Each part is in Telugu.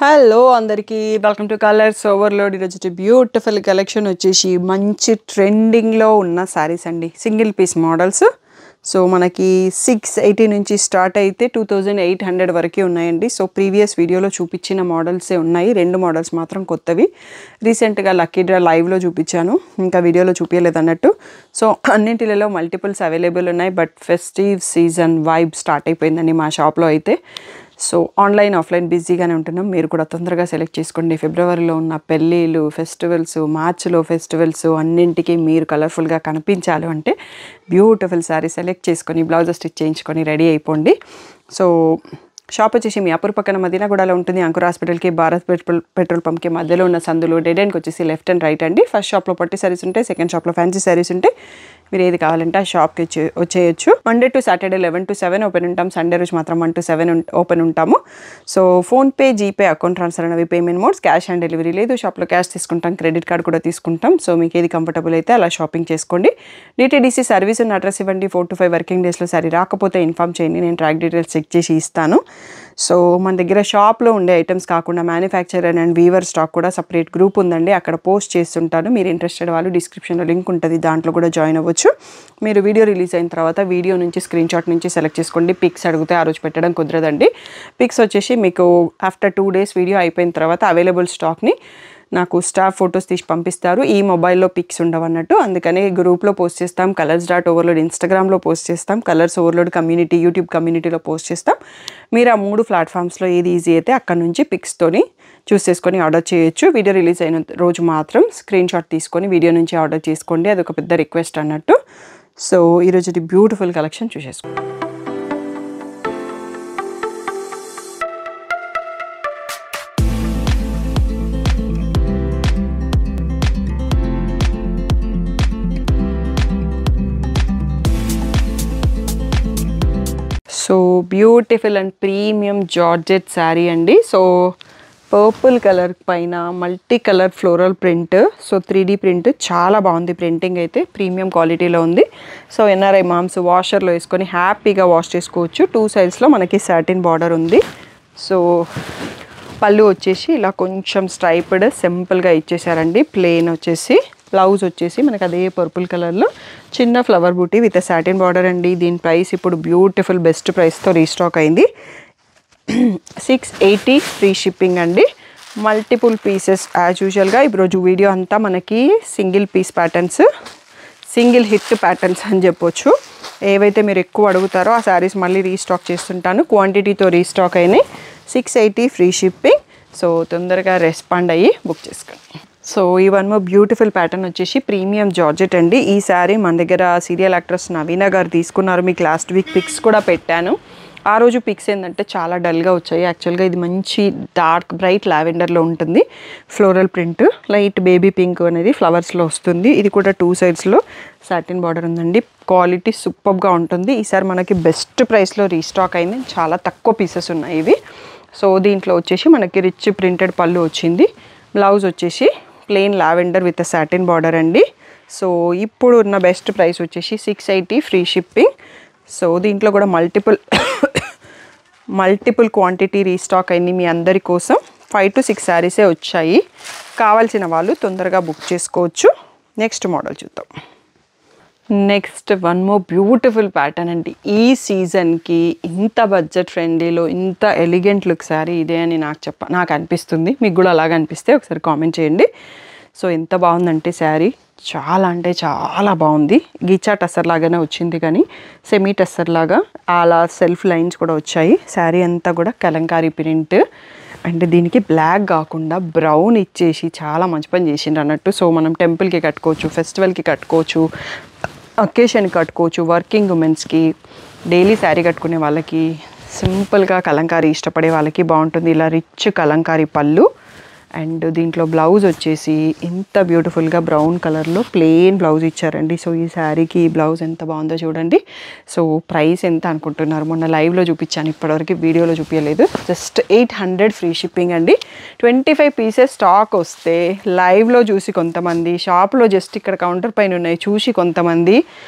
హలో అందరికీ వెల్కమ్ టు కలర్స్ ఓవర్లోడ్. ఈరోజు బ్యూటిఫుల్ కలెక్షన్ వచ్చేసి మంచి ట్రెండింగ్లో ఉన్న శారీస్ అండి, సింగిల్ పీస్ మోడల్స్. సో మనకి 680 నుంచి స్టార్ట్ అయితే 2800 వరకు ఉన్నాయండి. సో ప్రీవియస్ వీడియోలో చూపించిన మోడల్సే ఉన్నాయి, రెండు మోడల్స్ మాత్రం కొత్తవి. రీసెంట్గా లక్కీ డ్రా లైవ్లో చూపించాను, ఇంకా వీడియోలో చూపించలేదు అన్నట్టు. సో అన్నింటిలో మల్టిపుల్స్ అవైలబుల్ ఉన్నాయి. But festive season vibe start అయిపోయిందండి మా షాప్లో అయితే. సో ఆన్లైన్ ఆఫ్లైన్ బిజీగానే ఉంటున్నాం, మీరు కూడా తొందరగా సెలెక్ట్ చేసుకోండి. ఫిబ్రవరిలో ఉన్న పెళ్ళిళ్ళు, ఫెస్టివల్స్, మార్చిలో ఫెస్టివల్స్ అన్నింటికి మీరు కలర్ఫుల్గా కనిపించాలి అంటే బ్యూటిఫుల్ శారీ సెలెక్ట్ చేసుకొని బ్లౌజ్ స్టిచ్ చేయించుకొని రెడీ అయిపోండి. సో షాప్ వచ్చేసి మీ అపూర్ పక్కన మదీనాగూడలో ఉంటుంది. అంకుర్ హాస్పిటల్కి, భారత్ పెట్రోల్ పంప్కి మధ్యలో ఉన్న సందులో డెడ్ ఎండ్కి వచ్చేసి లెఫ్ట్ అండ్ రైట్ అండి. ఫస్ట్ షాప్లో పట్టు శారీస్ ఉంటాయి, సెకండ్ షాప్లో ఫ్యాన్సీ శారీస్ ఉంటాయి. మీరు ఏది కావాలంటే ఆ షాప్కి వచ్చేయచ్చు. Monday to Saturday 11 to 7 open ఉంటాం. సండే రోజు మాత్రం 1 to 7 ఓపెన్ ఉంటాము. So PhonePe, GPay, account transfer అనేవి payment modes. Cash on delivery లేదు, షాప్లో క్యాష్ తీసుకుంటాం, క్రెడిట్ కార్డ్ కూడా తీసుకుంటాం. సో మీకు ఏది కంఫర్టబుల్ అయితే అలా షాపింగ్ చేసుకోండి. డిటీడీసీ సర్వీస్ ఉన్న అడ్రస్ ఇవ్వండి. 4 to 5 వర్కింగ్ డేస్లో సరే రాకపోతే ఇన్ఫామ్ చేయండి, నేను ట్రాక్ డీటెయిల్స్ చెక్ చేసి ఇస్తాను. సో మన దగ్గర షాప్లో ఉండే ఐటమ్స్ కాకుండా మ్యానుఫ్యాక్చరర్ అండ్ వీవర్ స్టాక్ కూడా సపరేట్ గ్రూప్ ఉందండి, అక్కడ పోస్ట్ చేస్తుంటాను. మీరు ఇంట్రెస్టెడ్ వాళ్ళు డిస్క్రిప్షన్లో లింక్ ఉంటుంది, దాంట్లో కూడా జాయిన్ అవ్వచ్చు. మీరు వీడియో రిలీజ్ అయిన తర్వాత వీడియో నుంచి స్క్రీన్ షాట్ నుంచి సెలెక్ట్ చేసుకోండి. పిక్స్ అడిగితే ఆ రోజు పెట్టడం కుదరదండి. పిక్స్ వచ్చేసి మీకు ఆఫ్టర్ 2 days వీడియో అయిపోయిన తర్వాత అవైలబుల్ స్టాక్ని నాకు స్టాఫ్ ఫొటోస్ తీసి పంపిస్తారు. ఈ మొబైల్లో పిక్స్ ఉండవన్నట్టు, అందుకని గ్రూప్లో పోస్ట్ చేస్తాం. కలర్స్.ఓవర్లోడ్ ఇన్స్టాగ్రామ్లో పోస్ట్ చేస్తాం, కలర్స్ ఓవర్లోడ్ కమ్యూనిటీ యూట్యూబ్ కమ్యూనిటీలో పోస్ట్ చేస్తాం. మీరు ఆ 3 ప్లాట్ఫామ్స్లో ఏది ఈజీ అయితే అక్కడ నుంచి పిక్స్తోని చూస్ చేసుకొని ఆర్డర్ చేయొచ్చు. వీడియో రిలీజ్ అయిన రోజు మాత్రం స్క్రీన్ షాట్ తీసుకొని వీడియో నుంచి ఆర్డర్ చేసుకోండి, అదొక పెద్ద రిక్వెస్ట్ అన్నట్టు. సో ఈరోజు బ్యూటిఫుల్ కలెక్షన్ చూసేసుకోండి. So beautiful and premium georgette sari అండి. సో పర్పుల్ కలర్ పైన multi colour floral print, so 3D print చాలా బాగుంది. ప్రింటింగ్ అయితే ప్రీమియం క్వాలిటీలో ఉంది. సో ఎన్ఆర్ఐ మామ్స్ వాషర్లో వేసుకొని హ్యాపీగా వాష్ చేసుకోవచ్చు. 2 sides మనకి సాటిన్ బార్డర్ ఉంది. సో పళ్ళు వచ్చేసి ఇలా కొంచెం స్ట్రైప్డ్ సింపుల్గా ఇచ్చేసారండి. ప్లెయిన్ వచ్చేసి బ్లౌజ్ వచ్చేసి మనకి అదే పర్పుల్ కలర్లో చిన్న ఫ్లవర్ బూటీ విత్ సాటిన్ బార్డర్ అండి. దీని ప్రైస్ ఇప్పుడు బ్యూటిఫుల్ బెస్ట్ ప్రైస్తో రీస్టాక్ అయింది. 680 ఫ్రీ షిప్పింగ్ అండి. మల్టిపుల్ పీసెస్ యాజ్ యూజువల్గా. ఈరోజు వీడియో అంతా మనకి single piece patterns, single hit patterns అని చెప్పొచ్చు. ఏవైతే మీరు ఎక్కువ అడుగుతారో ఆ శారీస్ మళ్ళీ రీస్టాక్ చేస్తుంటాను. క్వాంటిటీతో రీస్టాక్ అయినాయి. 680 ఫ్రీ షిప్పింగ్. సో తొందరగా రెస్పాండ్ అయ్యి బుక్ చేసుకోండి. సో ఈ వన్ మోర్ బ్యూటిఫుల్ ప్యాటర్న్ వచ్చేసి ప్రీమియం జార్జెట్ అండి. ఈ శారీ మన దగ్గర సీరియల్ యాక్ట్రెస్ నవీన గారు తీసుకున్నారు. మీకు లాస్ట్ వీక్ పిక్స్ కూడా పెట్టాను. ఆ రోజు పిక్స్ ఏంటంటే చాలా డల్గా వచ్చాయి. యాక్చువల్గా ఇది మంచి డార్క్ బ్రైట్ లావెండర్లో ఉంటుంది. Floral print light baby pink అనేది ఫ్లవర్స్లో వస్తుంది. ఇది కూడా 2 sidesలో సాటిన్ బార్డర్ ఉందండి. క్వాలిటీ సూపర్గా ఉంటుంది. ఈసారి మనకి బెస్ట్ ప్రైస్లో రీస్టాక్ అయింది. చాలా తక్కువ పీసెస్ ఉన్నాయి ఇవి. సో దీంట్లో వచ్చేసి మనకి రిచ్ ప్రింటెడ్ పళ్ళు వచ్చింది. బ్లౌజ్ వచ్చేసి plain lavender with satin border అండి. సో ఇప్పుడు ఉన్న బెస్ట్ ప్రైస్ వచ్చేసి 680 ఫ్రీ షిప్పింగ్. సో దీంట్లో కూడా మల్టిపుల్ క్వాంటిటీ రీస్టాక్ అయింది మీ అందరి కోసం. 5 to 6 శారీసే వచ్చాయి. కావాల్సిన వాళ్ళు తొందరగా బుక్ చేసుకోవచ్చు. నెక్స్ట్ మోడల్ చూద్దాం. Next one more beautiful pattern అండి. ఈ సీజన్కి ఇంత బడ్జెట్ ఫ్రెండ్లీలో ఇంత ఎలిగెంట్ లుక్ శారీ ఇదే అని నాకు అనిపిస్తుంది. మీకు కూడా అలాగ అనిపిస్తే ఒకసారి కామెంట్ చేయండి. సో ఎంత బాగుందంటే శారీ చాలా అంటే చాలా బాగుంది. గీచా టస్సర్ లాగానే వచ్చింది, కానీ సెమీ టస్సర్ లాగా అలా సెల్ఫ్ లైన్స్ కూడా వచ్చాయి. శారీ అంతా కూడా కలంకారీ ప్రింట్ అండ్ దీనికి బ్లాక్ కాకుండా బ్రౌన్ ఇచ్చేసి చాలా మంచి పని చేసిండ్రు అన్నట్టు. సో మనం టెంపుల్కి కట్టుకోవచ్చు, ఫెస్టివల్కి కట్టుకోవచ్చు, అకేషన్కి కట్టుకోవచ్చు, వర్కింగ్ ఉమెన్స్కి, డైలీ శారీ కట్టుకునే వాళ్ళకి, సింపుల్గా కలంకారీ ఇష్టపడే వాళ్ళకి బాగుంటుంది. ఇలా రిచ్ కలంకారీ పళ్ళు అండ్ దీంట్లో బ్లౌజ్ వచ్చేసి ఇంత బ్యూటిఫుల్గా బ్రౌన్ కలర్లో ప్లెయిన్ బ్లౌజ్ ఇచ్చారండి. సో ఈ శారీకి ఈ బ్లౌజ్ ఎంత బాగుందో చూడండి. సో ప్రైస్ ఎంత అనుకుంటున్నారు? మొన్న లైవ్లో చూపించాను, ఇప్పటివరకు వీడియోలో చూపించలేదు. జస్ట్ 800 ఫ్రీ షిప్పింగ్ అండి. 25 పీసెస్ స్టాక్ వస్తే లైవ్లో చూసి కొంతమంది, షాప్లో జస్ట్ ఇక్కడ కౌంటర్ పైన ఉన్నాయి చూసి కొంతమంది,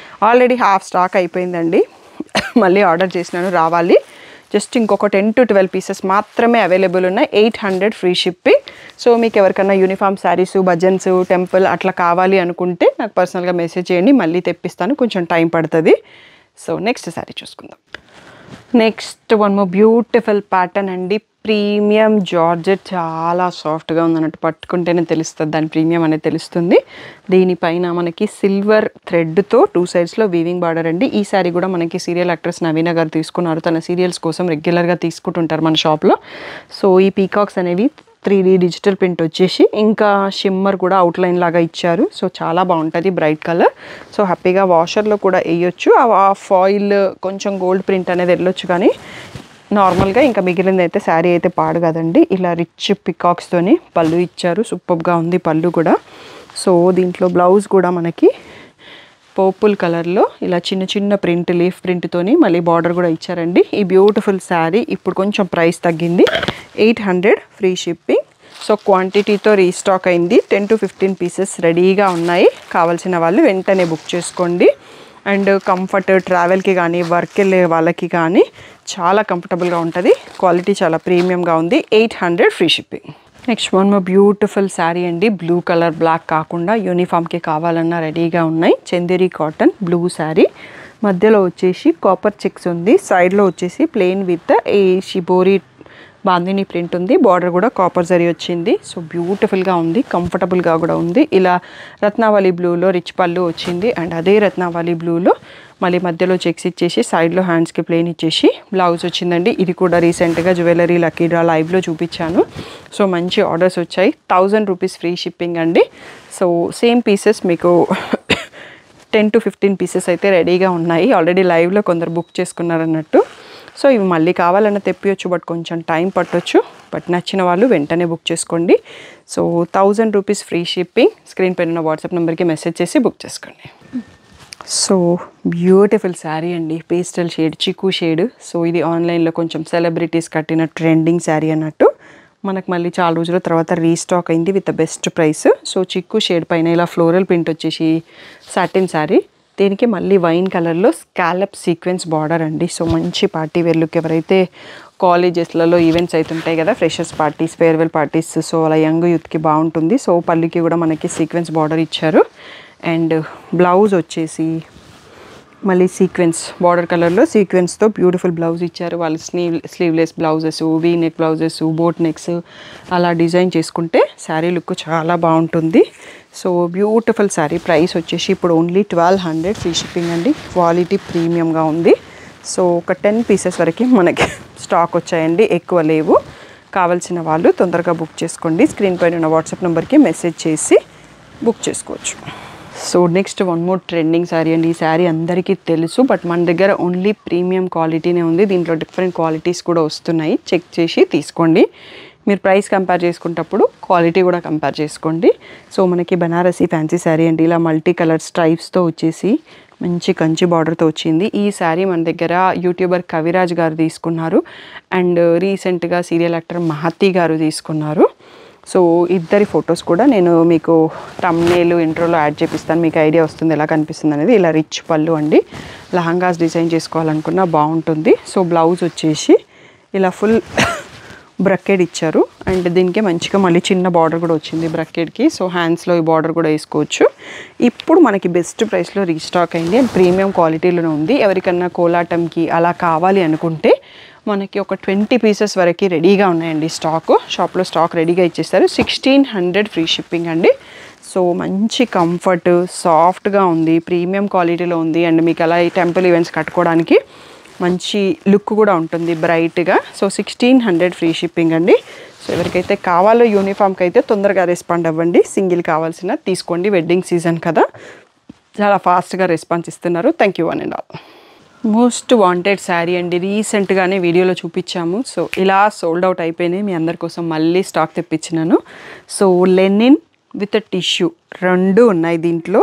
ఆల్రెడీ హాఫ్ స్టాక్ అయిపోయిందండి. మళ్ళీ ఆర్డర్ చేసినాను, రావాలి. జస్ట్ ఇంకొక 10 to 12 పీసెస్ మాత్రమే అవైలబుల్ ఉన్నాయి. 800 ఫ్రీ షిప్పింగ్. సో మీకు ఎవరికైనా యూనిఫామ్ శారీస్, భజన్స్, టెంపుల్ అట్లా కావాలి అనుకుంటే నాకు పర్సనల్గా మెసేజ్ చేయండి, మళ్ళీ తెప్పిస్తాను. కొంచెం టైం పడుతుంది. సో నెక్స్ట్ శారీ చూసుకుందాం. Next one more beautiful pattern అండి. ప్రీమియం జార్జెట్, చాలా సాఫ్ట్గా ఉందన్నట్టు, పట్టుకుంటేనే తెలుస్తుంది దాని ప్రీమియం అనేది తెలుస్తుంది. దీనిపైన మనకి సిల్వర్ థ్రెడ్తో 2 సైడ్స్లో వీవింగ్ బార్డర్ అండి. ఈ శారీ కూడా మనకి సీరియల్ యాక్ట్రెస్ నవీన గారు తీసుకున్నారు. తన సీరియల్స్ కోసం రెగ్యులర్గా తీసుకుంటుంటారు మన షాప్లో. సో ఈ పీకాక్స్ అనేవి 3D డిజిటల్ ప్రింట్ వచ్చేసి ఇంకా షిమ్మర్ కూడా అవుట్లైన్ లాగా ఇచ్చారు. సో చాలా బాగుంటుంది, బ్రైట్ కలర్. సో హ్యాపీగా వాషర్లో కూడా వేయొచ్చు. ఆ ఫాయిల్ కొంచెం గోల్డ్ ప్రింట్ అనేది వెళ్ళొచ్చు, కానీ నార్మల్గా ఇంకా మిగిలింది అయితే శారీ అయితే పాడు కదండి. ఇలా రిచ్ పికాక్స్తోని పళ్ళు ఇచ్చారు. సూపర్గా ఉంది పళ్ళు కూడా. సో దీంట్లో బ్లౌజ్ కూడా మనకి పర్పుల్ కలర్లో ఇలా చిన్న చిన్న ప్రింట్, లీఫ్ ప్రింట్తోని మళ్ళీ బార్డర్ కూడా ఇచ్చారండి. ఈ బ్యూటిఫుల్ శారీ ఇప్పుడు కొంచెం ప్రైస్ తగ్గింది, 800 ఫ్రీ షిప్పింగ్. సో క్వాంటిటీతో రీస్టాక్ అయింది. 10 to 15 పీసెస్ రెడీగా ఉన్నాయి. కావాల్సిన వాళ్ళు వెంటనే బుక్ చేసుకోండి. అండ్ కంఫర్ట్, ట్రావెల్కి కానీ వర్క్ వెళ్ళే వాళ్ళకి కానీ చాలా కంఫర్టబుల్గా ఉంటుంది. క్వాలిటీ చాలా ప్రీమియంగా ఉంది. 800 free shipping. Next one more beautiful sari అండి. బ్లూ కలర్, బ్లాక్ కాకుండా యూనిఫామ్కి కావాలన్నా రెడీగా ఉన్నాయి. Chanderi cotton blue sari. మధ్యలో వచ్చేసి కాపర్ చెక్స్ ఉంది. సైడ్లో వచ్చేసి ప్లెయిన్ విత్ ఈ షిబోరి బాందిని ప్రింట్ ఉంది. బార్డర్ కూడా కాపర్ జరీ వచ్చింది. సో బ్యూటిఫుల్గా ఉంది, కంఫర్టబుల్గా కూడా ఉంది. ఇలా రత్నావళి బ్లూలో రిచ్ పళ్ళు వచ్చింది. అండ్ అదే రత్నావళి బ్లూలో మళ్ళీ మధ్యలో చెక్స్ ఇచ్చేసి సైడ్లో హ్యాండ్స్కి ప్లెయిన్ ఇచ్చేసి బ్లౌజ్ వచ్చిందండి. ఇది కూడా రీసెంట్గా జ్యువెలరీ లక్కీ డ్రా లైవ్లో చూపించాను. సో మంచి ఆర్డర్స్ వచ్చాయి. 1000 రూపీస్ ఫ్రీ షిప్పింగ్ అండి. సో సేమ్ పీసెస్ మీకు 10 to 15 పీసెస్ అయితే రెడీగా ఉన్నాయి. ఆల్రెడీ లైవ్లో కొందరు బుక్ చేసుకున్నారన్నట్టు. సో ఇవి మళ్ళీ కావాలన్నా తెప్పియొచ్చు, బట్ కొంచెం టైం పట్టొచ్చు. బట్ నచ్చిన వాళ్ళు వెంటనే బుక్ చేసుకోండి. So 1000 rupees free shipping. Screen పైన ఉన్న వాట్సాప్ నెంబర్కి మెసేజ్ చేసి బుక్ చేసుకోండి. సో బ్యూటిఫుల్ శారీ అండి, పేస్టల్ షేడ్, చిక్కు షేడ్. సో ఇది ఆన్లైన్లో కొంచెం సెలబ్రిటీస్ కట్టిన ట్రెండింగ్ శారీ అన్నట్టు. మనకు మళ్ళీ చాలా రోజుల తర్వాత రీస్టాక్ అయింది విత్ బెస్ట్ ప్రైస్. సో చిక్కు షేడ్ పైన ఇలా ఫ్లోరల్ ప్రింట్ వచ్చేసి సాటిన్ శారీ. దీనికి మళ్ళీ వైన్ కలర్లో స్కాలప్ సీక్వెన్స్ బార్డర్ అండి. సో మంచి పార్టీ వేర్ లుక్. ఎవరైతే కాలేజెస్లలో ఈవెంట్స్ అవుతుంటాయి కదా, freshers parties, farewell parties, so అలా యంగ్ యూత్కి బాగుంటుంది. సో పళ్ళుకి కూడా మనకి సీక్వెన్స్ బార్డర్ ఇచ్చారు. అండ్ బ్లౌజ్ వచ్చేసి మళ్ళీ సీక్వెన్స్ బార్డర్ కలర్లో సీక్వెన్స్తో బ్యూటిఫుల్ బ్లౌజ్ ఇచ్చారు. వాళ్ళు sleeveless blouses, V neck blouses, boat necks అలా డిజైన్ చేసుకుంటే శారీ లుక్ చాలా బాగుంటుంది. So beautiful sari. ప్రైస్ వచ్చేసి ఇప్పుడు ఓన్లీ 1200 ఫ్రీ షిప్పింగ్ అండి. క్వాలిటీ ప్రీమియంగా ఉంది. సో ఒక 10 పీసెస్ వరకు మనకి స్టాక్ వచ్చాయండి, ఎక్కువ లేవు. కావాల్సిన వాళ్ళు తొందరగా బుక్ చేసుకోండి. స్క్రీన్ పైన ఉన్న వాట్సాప్ నెంబర్కి మెసేజ్ చేసి బుక్ చేసుకోవచ్చు. So next one more trending sari అండి. ఈ శారీ అందరికీ తెలుసు, బట్ మన దగ్గర ఓన్లీ ప్రీమియం క్వాలిటీనే ఉంది. దీంట్లో డిఫరెంట్ క్వాలిటీస్ కూడా వస్తున్నాయి. చెక్ చేసి తీసుకోండి. మీరు ప్రైస్ కంపేర్ చేసుకునేటప్పుడు క్వాలిటీ కూడా కంపేర్ చేసుకోండి. సో మనకి బనారసీ ఫ్యాన్సీ శారీ అండి. ఇలా మల్టీ కలర్ స్ట్రైప్స్తో వచ్చేసి మంచి కంచి బార్డర్తో వచ్చింది. ఈ శారీ మన దగ్గర యూట్యూబర్ కవిరాజ్ గారు తీసుకున్నారు. అండ్ రీసెంట్గా సీరియల్ యాక్టర్ మహతి గారు తీసుకున్నారు. సో ఇద్దరి ఫొటోస్ కూడా నేను మీకు తమ్నేల్ ఇంట్రోలో యాడ్ చేపిస్తాను. మీకు ఐడియా వస్తుంది ఎలా కనిపిస్తుంది అనేది. ఇలా రిచ్ పళ్ళు అండి. లహంగాస్ డిజైన్ చేసుకోవాలనుకున్నా బాగుంటుంది. సో బ్లౌజ్ వచ్చేసి ఇలా ఫుల్ బ్రకెడ్ ఇచ్చారు. అండ్ దీనికి మంచిగా మళ్ళీ చిన్న బార్డర్ కూడా వచ్చింది బ్రకెడ్కి. సో హ్యాండ్స్లో ఈ బార్డర్ కూడా వేసుకోవచ్చు. ఇప్పుడు మనకి బెస్ట్ ప్రైస్లో రీస్టాక్ అయింది. అండ్ ప్రీమియం క్వాలిటీలోనే ఉంది. ఎవరికన్నా కోలాటంకి అలా కావాలి అనుకుంటే మనకి ఒక 20 పీసెస్ వరకు రెడీగా ఉన్నాయండి. షాప్లో స్టాక్ రెడీగా ఇచ్చేస్తారు. 1600 ఫ్రీ షిప్పింగ్ అండి. సో మంచి కంఫర్ట్, సాఫ్ట్గా ఉంది, ప్రీమియం క్వాలిటీలో ఉంది. అండ్ మీకు అలా ఈ టెంపుల్ ఈవెంట్స్ కట్టుకోవడానికి మంచి లుక్ కూడా ఉంటుంది బ్రైట్గా. సో 1600 ఫ్రీ షిప్పింగ్ అండి. సో ఎవరికైతే కావాలో యూనిఫామ్కి అయితే తొందరగా రెస్పాండ్ అవ్వండి. సింగిల్ కావాల్సిన తీసుకోండి. వెడ్డింగ్ సీజన్ కదా, చాలా ఫాస్ట్గా రెస్పాన్స్ ఇస్తున్నారు. Thank you one and all. Most wanted sari అండి. రీసెంట్గానే వీడియోలో చూపించాము. సో ఇలా సోల్డ్ అవుట్ అయిపోయినాయి. మీ అందరి కోసం మళ్ళీ స్టాక్ తెప్పించినాను. సో లెనిన్ విత్ టిష్యూ రెండు ఉన్నాయి దీంట్లో.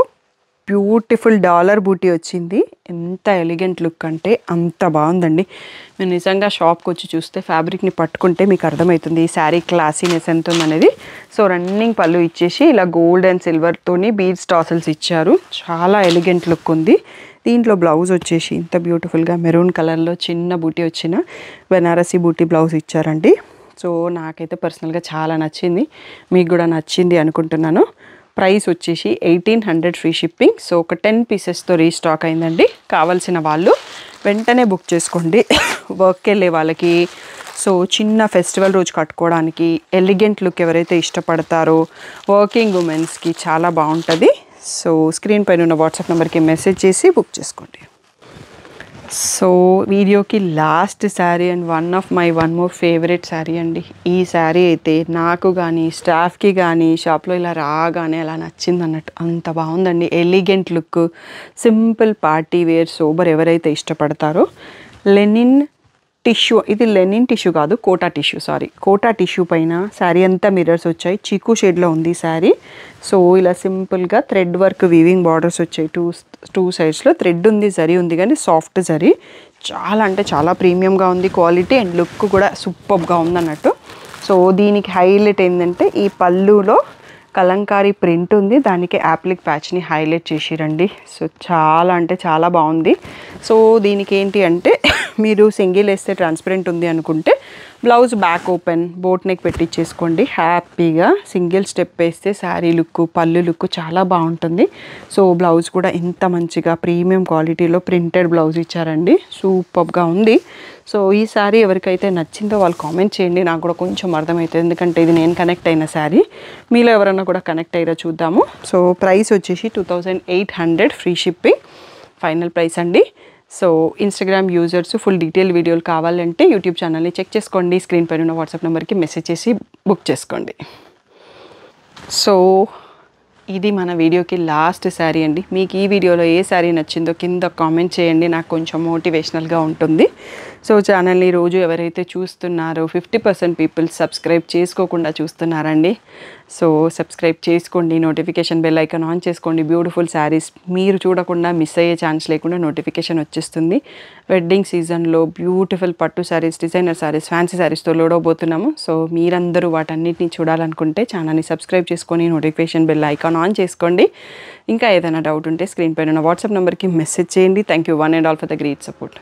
బ్యూటిఫుల్ డాలర్ బూటీ వచ్చింది. ఎంత ఎలిగెంట్ లుక్ అంటే అంత బాగుందండి. మీరు నిజంగా షాప్కి వచ్చి చూస్తే ఫ్యాబ్రిక్ని పట్టుకుంటే మీకు అర్థమవుతుంది ఈ శారీ క్లాసీనెస్ ఎంత ఉందనేది. సో రన్నింగ్ పళ్ళు ఇచ్చేసి ఇలా గోల్డ్ అండ్ సిల్వర్తోని బీడ్స్ టాసల్స్ ఇచ్చారు. చాలా ఎలిగెంట్ లుక్ ఉంది. దీంట్లో బ్లౌజ్ వచ్చేసి ఇంత బ్యూటిఫుల్గా మెరూన్ కలర్లో చిన్న బూటీ వచ్చిన బెనారసీ బూటీ బ్లౌజ్ ఇచ్చారండి. సో నాకైతే పర్సనల్గా చాలా నచ్చింది, మీకు కూడా నచ్చింది అనుకుంటున్నాను. ప్రైస్ వచ్చేసి 1800 ఫ్రీ షిప్పింగ్. సో ఒక 10 పీసెస్తో రీస్టాక్ అయిందండి. కావాల్సిన వాళ్ళు వెంటనే బుక్ చేసుకోండి. వర్క్కి వెళ్ళే వాళ్ళకి, సో చిన్న ఫెస్టివల్ రోజు కట్టుకోవడానికి ఎలిగెంట్ లుక్ ఎవరైతే ఇష్టపడతారో వర్కింగ్ ఉమెన్స్కి చాలా బాగుంటుంది. సో స్క్రీన్ పైన ఉన్న వాట్సాప్ నెంబర్కి మెసేజ్ చేసి బుక్ చేసుకోండి. సో వీడియోకి last sari and one more favourite sari అండి. ఈ శారీ అయితే నాకు కానీ స్టాఫ్కి కానీ షాప్లో ఇలా రాగానే అలా నచ్చింది అన్నట్టు, అంత బాగుందండి. Elegant look, simple party wear sober ఎవరైతే ఇష్టపడతారో లెనిన్ టిష్యూ, ఇది లెనిన్ టిష్యూ కాదు కోటా టిష్యూ, కోటా టిష్యూ పైన శారీ అంతా మిర్రర్స్ వచ్చాయి. చీకు షేడ్లో ఉంది శారీ. సో ఇలా సింపుల్గా థ్రెడ్ వర్క్ వీవింగ్ బార్డర్స్ వచ్చాయి. టూ సైడ్స్లో థ్రెడ్ ఉంది, జరీ ఉంది, కానీ సాఫ్ట్ జరీ. చాలా అంటే చాలా ప్రీమియంగా ఉంది క్వాలిటీ, అండ్ లుక్ కూడా సూపర్గా ఉందన్నట్టు. సో దీనికి హైలైట్ ఏంటంటే ఈ పళ్ళులో కలంకారీ ప్రింట్ ఉంది, దానికి యాప్లిక్ ప్యాచ్ని హైలైట్ చేసిరండి. సో చాలా అంటే చాలా బాగుంది. సో దీనికి ఏంటి అంటే మీరు సింగిల్ వేస్తే ట్రాన్స్పరెంట్ ఉంది అనుకుంటే blouse back open boat neck పెట్టించేసుకోండి. హ్యాపీగా సింగిల్ స్టెప్ వేస్తే శారీ లుక్, పళ్ళు లుక్ చాలా బాగుంటుంది. సో బ్లౌజ్ కూడా ఇంత మంచిగా ప్రీమియం క్వాలిటీలో ప్రింటెడ్ బ్లౌజ్ ఇచ్చారండి, సూపర్గా ఉంది. సో ఈ శారీ ఎవరికైతే నచ్చిందో వాళ్ళు కామెంట్ చేయండి, నాకు కూడా కొంచెం అర్థమవుతుంది, ఎందుకంటే ఇది నేను కనెక్ట్ అయిన శారీ. మీలో ఎవరైనా కూడా కనెక్ట్ అయ్యారో చూద్దాము. సో ప్రైస్ వచ్చేసి 2800 ఫ్రీ షిప్పింగ్ ఫైనల్ ప్రైస్ అండి. So Instagram users full detail వీడియోలు కావాలంటే యూట్యూబ్ ఛానల్ని చెక్ చేసుకోండి. స్క్రీన్ పైన ఉన్న వాట్సాప్ నెంబర్కి మెసేజ్ చేసి బుక్ చేసుకోండి. సో ఇది మన వీడియోకి లాస్ట్ శారీ అండి. మీకు ఈ వీడియోలో ఏ శారీ నచ్చిందో కింద కామెంట్ చేయండి, నాకు కొంచెం మోటివేషనల్గా ఉంటుంది. సో ఛానల్ని రోజు ఎవరైతే చూస్తున్నారో 50% పీపుల్ సబ్స్క్రైబ్ చేసుకోకుండా చూస్తున్నారండి. సో సబ్స్క్రైబ్ చేసుకోండి, నోటిఫికేషన్ బెల్ ఐకాన్ ఆన్ చేసుకోండి. బ్యూటిఫుల్ శారీస్ మీరు చూడకుండా మిస్ అయ్యే ఛాన్స్ లేకుండా నోటిఫికేషన్ వచ్చేస్తుంది. వెడ్డింగ్ సీజన్లో బ్యూటిఫుల్ పట్టు శారీస్, డిజైనర్ శారీస్, ఫ్యాన్సీ శారీస్తో లోడ్ అవబోతున్నాము. సో మీరందరూ వాటన్నిటిని చూడాలనుకుంటే ఛానల్ని సబ్స్క్రైబ్ చేసుకొని నోటిఫికేషన్ బెల్ ఐకాన్ ఆన్ చేసుకోండి. ఇంకా ఏదైనా డౌట్ ఉంటే స్క్రీన్ పైన ఉన్న వాట్సాప్ నెంబర్కి మెసేజ్ చేయండి. Thank you one and all for the great support.